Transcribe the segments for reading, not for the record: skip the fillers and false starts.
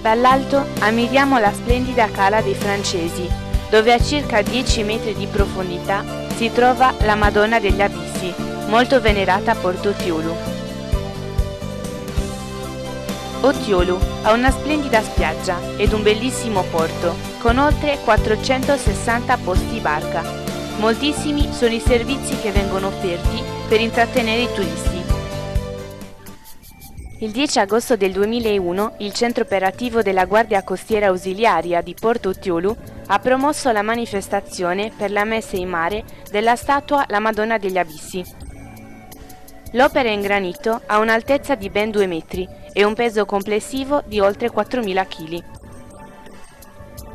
Dall'alto ammiriamo la splendida cala dei Francesi, dove a circa 10 metri di profondità si trova la Madonna degli Abissi, molto venerata a Porto Ottiulu. Ottiulu ha una splendida spiaggia ed un bellissimo porto, con oltre 460 posti barca. Moltissimi sono i servizi che vengono offerti per intrattenere i turisti. Il 10 agosto del 2001 il centro operativo della Guardia Costiera Ausiliaria di Porto Ottiulu ha promosso la manifestazione per la messa in mare della statua La Madonna degli Abissi. L'opera in granito ha un'altezza di ben 2 metri e un peso complessivo di oltre 4.000 kg.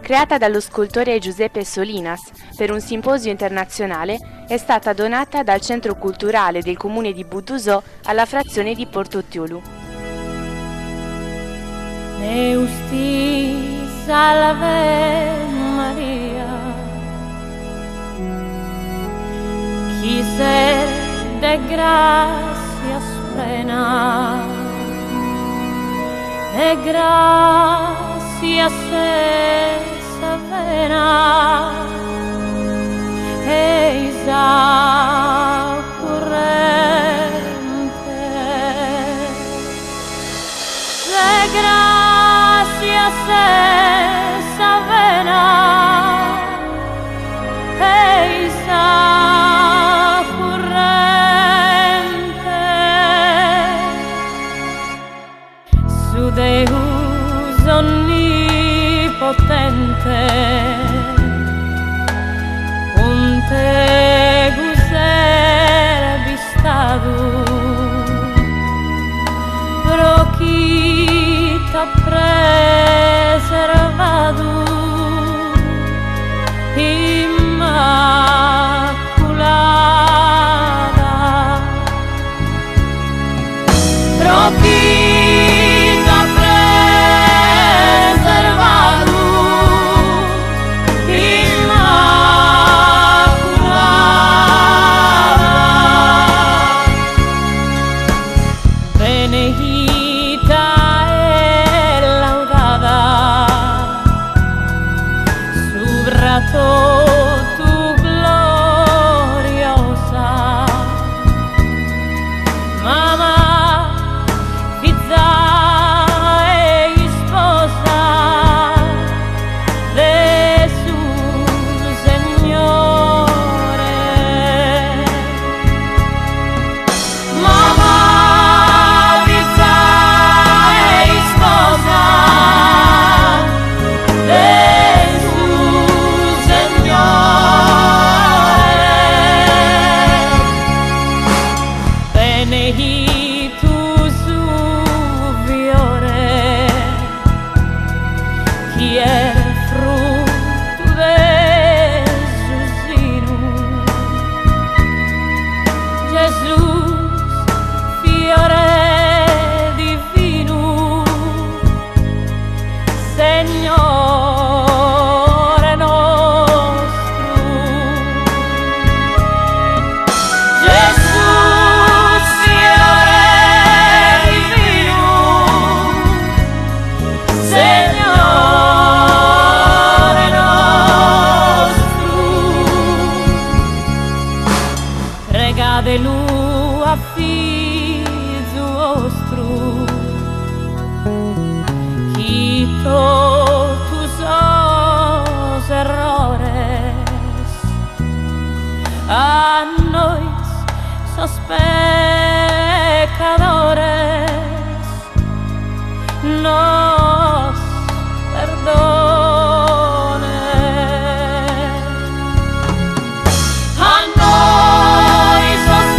Creata dallo scultore Giuseppe Solinas per un simposio internazionale, è stata donata dal Centro Culturale del Comune di Budusò alla frazione di Porto Ottiulu. Eusti salve Maria, qui ser de gracias plena, de gracias es avena, eisa corrente, de gracias es avena, eisa su Deus onnipotente, un tegus erbistadus, procita preservadus, immaculada, procita preservadus, immaculada, benedita e laudada, subrato tu gloriosa, mamma, fizza e sposa de su Signore, mamma, fizza e sposa de su Signore, benedictus ubiore, qui è frutto de su sinu, Jesus, fiore divino, Signore nostro, Jesus, fiore divino, Signore nostro, prega de lui a figlio vostro, chi tus errores a noi sos pecadores nos perdone. A noi sos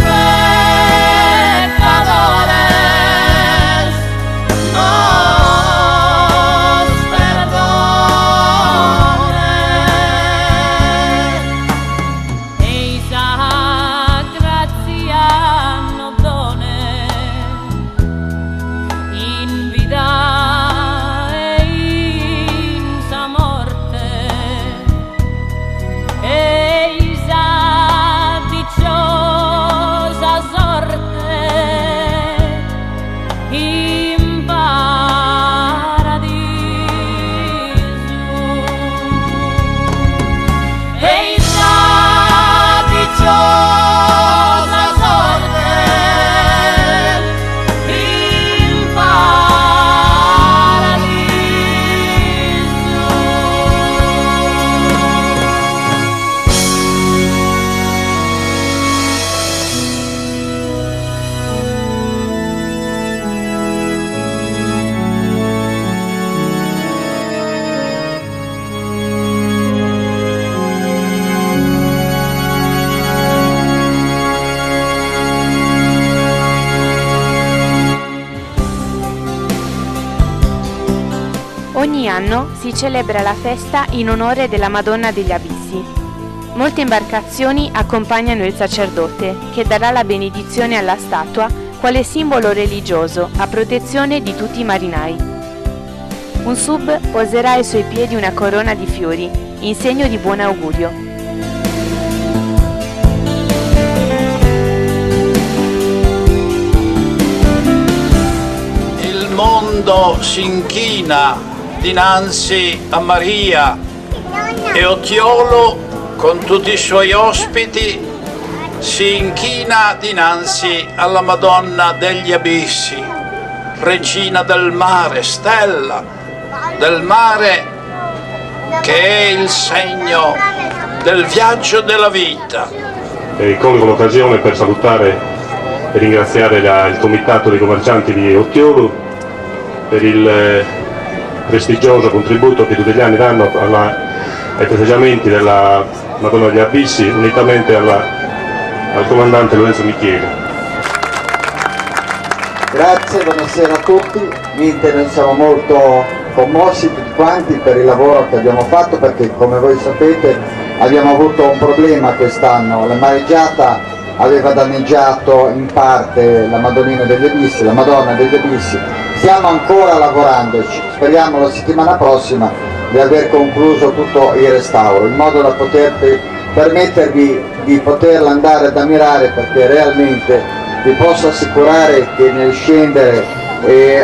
pecadores nos perdone. Eisa grazia anno si celebra la festa in onore della Madonna degli Abissi. Molte imbarcazioni accompagnano il sacerdote, che darà la benedizione alla statua quale simbolo religioso a protezione di tutti i marinai. Un sub poserà ai suoi piedi una corona di fiori, in segno di buon augurio. Il mondo si inchina dinanzi a Maria e Otiolo, con tutti i suoi ospiti, si inchina dinanzi alla Madonna degli Abissi, regina del mare, stella del mare, che è il segno del viaggio della vita. Colgo l'occasione per salutare e ringraziare il Comitato dei Commercianti di Otiolo per il prestigioso contributo che tutti gli anni danno ai festeggiamenti della Madonna degli Abissi, unitamente al comandante Lorenzo Micheli. Grazie, buonasera a tutti. Niente, noi siamo molto commossi tutti quanti per il lavoro che abbiamo fatto, perché come voi sapete abbiamo avuto un problema quest'anno. La mareggiata aveva danneggiato in parte la Madonna degli Abissi. Stiamo ancora lavorandoci, speriamo la settimana prossima di aver concluso tutto il restauro, in modo da permettervi di poterla andare ad ammirare, perché realmente vi posso assicurare che nel scendere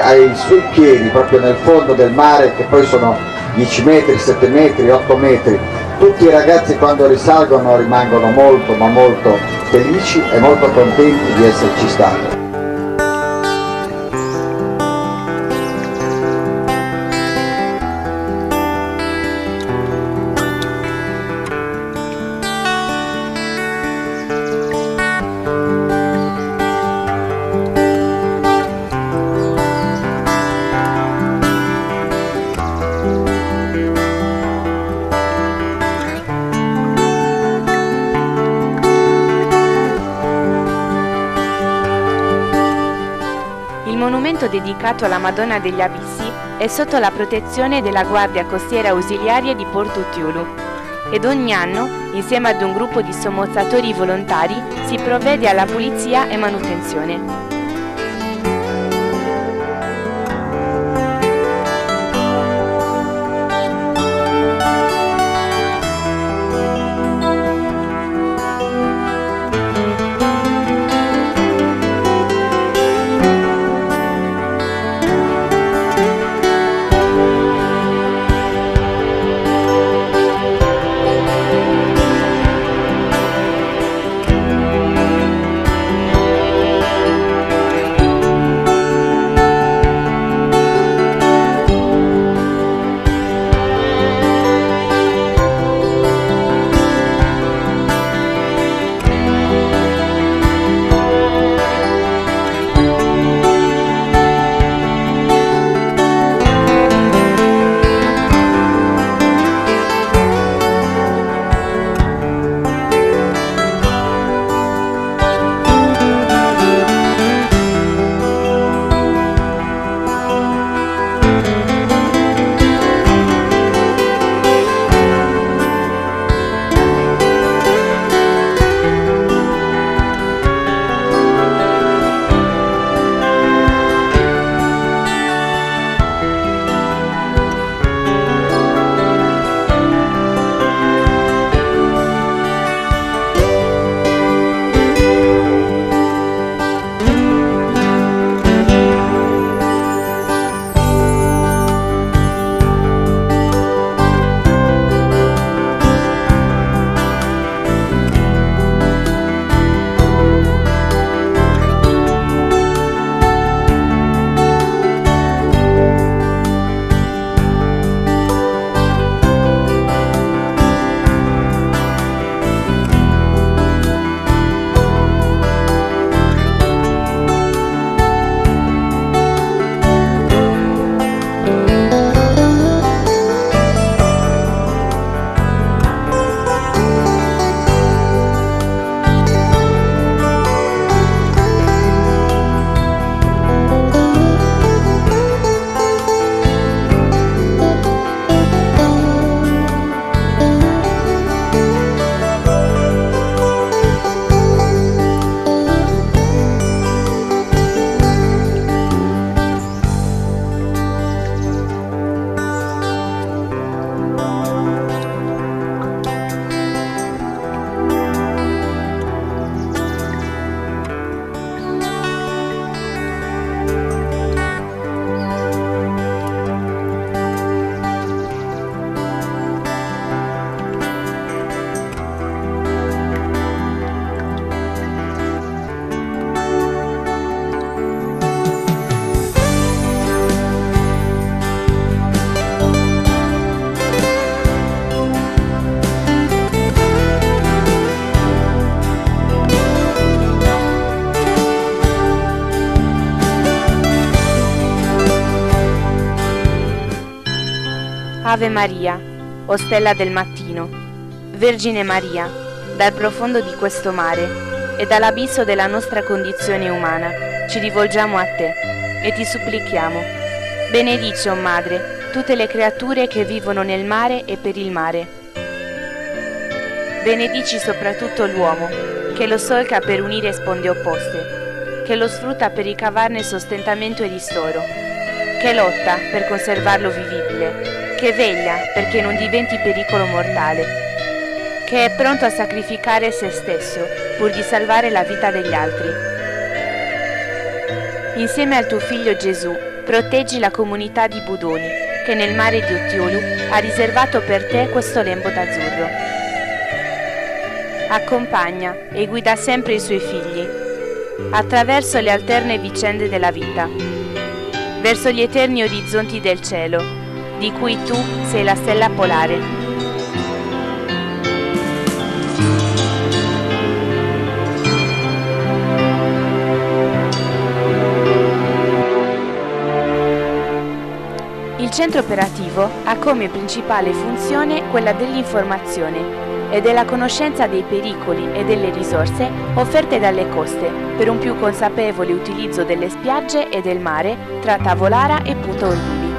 ai suoi piedi, proprio nel fondo del mare, che poi sono 10 metri, 7 metri, 8 metri, tutti i ragazzi quando risalgono rimangono molto ma molto felici e molto contenti di esserci stati. Il monumento dedicato alla Madonna degli Abissi è sotto la protezione della Guardia Costiera Ausiliaria di Porto Tiulu ed ogni anno, insieme ad un gruppo di sommozzatori volontari, si provvede alla pulizia e manutenzione. Ave Maria, o stella del mattino, Vergine Maria, dal profondo di questo mare e dall'abisso della nostra condizione umana, ci rivolgiamo a te e ti supplichiamo. Benedici, o Madre, tutte le creature che vivono nel mare e per il mare. Benedici soprattutto l'uomo, che lo solca per unire sponde opposte, che lo sfrutta per ricavarne sostentamento e ristoro, che lotta per conservarlo vivibile, che veglia perché non diventi pericolo mortale, che è pronto a sacrificare se stesso pur di salvare la vita degli altri. Insieme al tuo figlio Gesù, proteggi la comunità di Budoni, che nel mare di Otiolu ha riservato per te questo lembo d'azzurro. Accompagna e guida sempre i suoi figli, attraverso le alterne vicende della vita, verso gli eterni orizzonti del cielo, di cui tu sei la stella polare. Il centro operativo ha come principale funzione quella dell'informazione e della conoscenza dei pericoli e delle risorse offerte dalle coste per un più consapevole utilizzo delle spiagge e del mare tra Tavolara e Punta Orluli.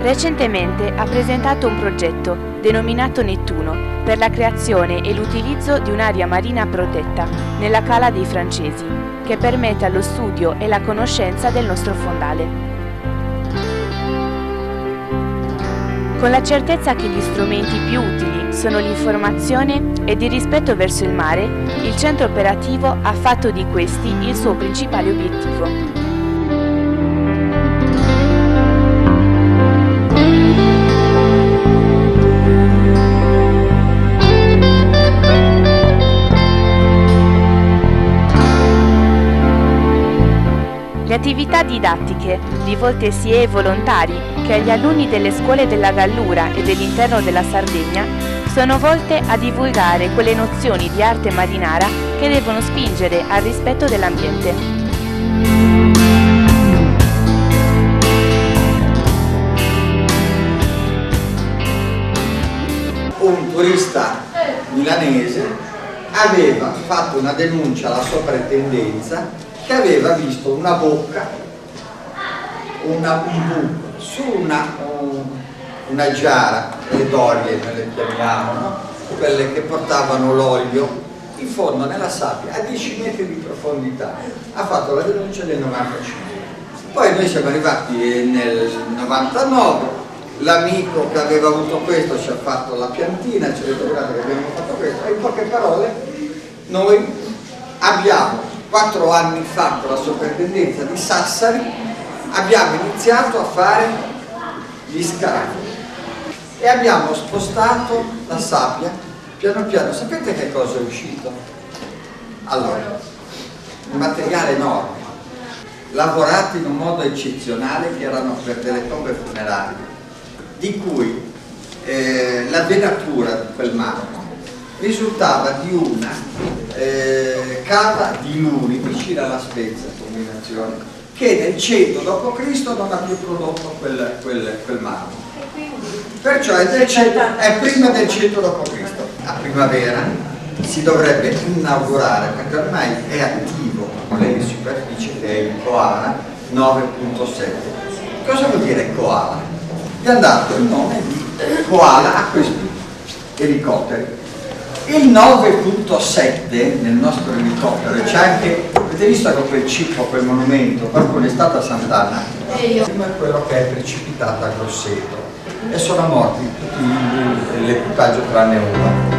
Recentemente ha presentato un progetto denominato Nettuno per la creazione e l'utilizzo di un'area marina protetta nella Cala dei Francesi, che permette lo studio e la conoscenza del nostro fondale. Con la certezza che gli strumenti più utili sono l'informazione ed il rispetto verso il mare, il centro operativo ha fatto di questi il suo principale obiettivo. Le attività didattiche, rivolte sia ai volontari che agli alunni delle scuole della Gallura e dell'interno della Sardegna, sono volte a divulgare quelle nozioni di arte marinara che devono spingere al rispetto dell'ambiente. Un turista milanese aveva fatto una denuncia alla soprintendenza che aveva visto una bocca, un buco su una giara, le dorie noi le chiamiamo, no? Quelle che portavano l'olio in fondo nella sabbia a 10 metri di profondità. Ha fatto la denuncia nel 95. Poi noi siamo arrivati nel 99, l'amico che aveva avuto questo ci ha fatto la piantina, ci ha detto guardate che abbiamo fatto questo, e in poche parole noi abbiamo 4 anni fa con la soprintendenza di Sassari abbiamo iniziato a fare gli scavi e abbiamo spostato la sabbia piano piano. Sapete che cosa è uscito? Allora, un materiale enorme, lavorato in un modo eccezionale, che erano per delle tombe funerarie, di cui la venatura di quel marmo risultava di una cava di Luri vicino alla Spezia, combinazione, che nel 100 d.C. non ha più prodotto quel marmo. Perciò è prima del 100 d.C. A primavera si dovrebbe inaugurare, perché ormai è attivo con le superficie, che è il Koala 9.7. Cosa vuol dire Koala? Gli hanno dato il nome di Koala a questi elicotteri. Il 9.7 nel nostro elicottero c'è anche, avete visto con quel cippo, quel monumento, qualcuno è stato a Sant'Anna, prima è quello che è precipitato a Grosseto e sono morti tutti l'equipaggio tranne uno.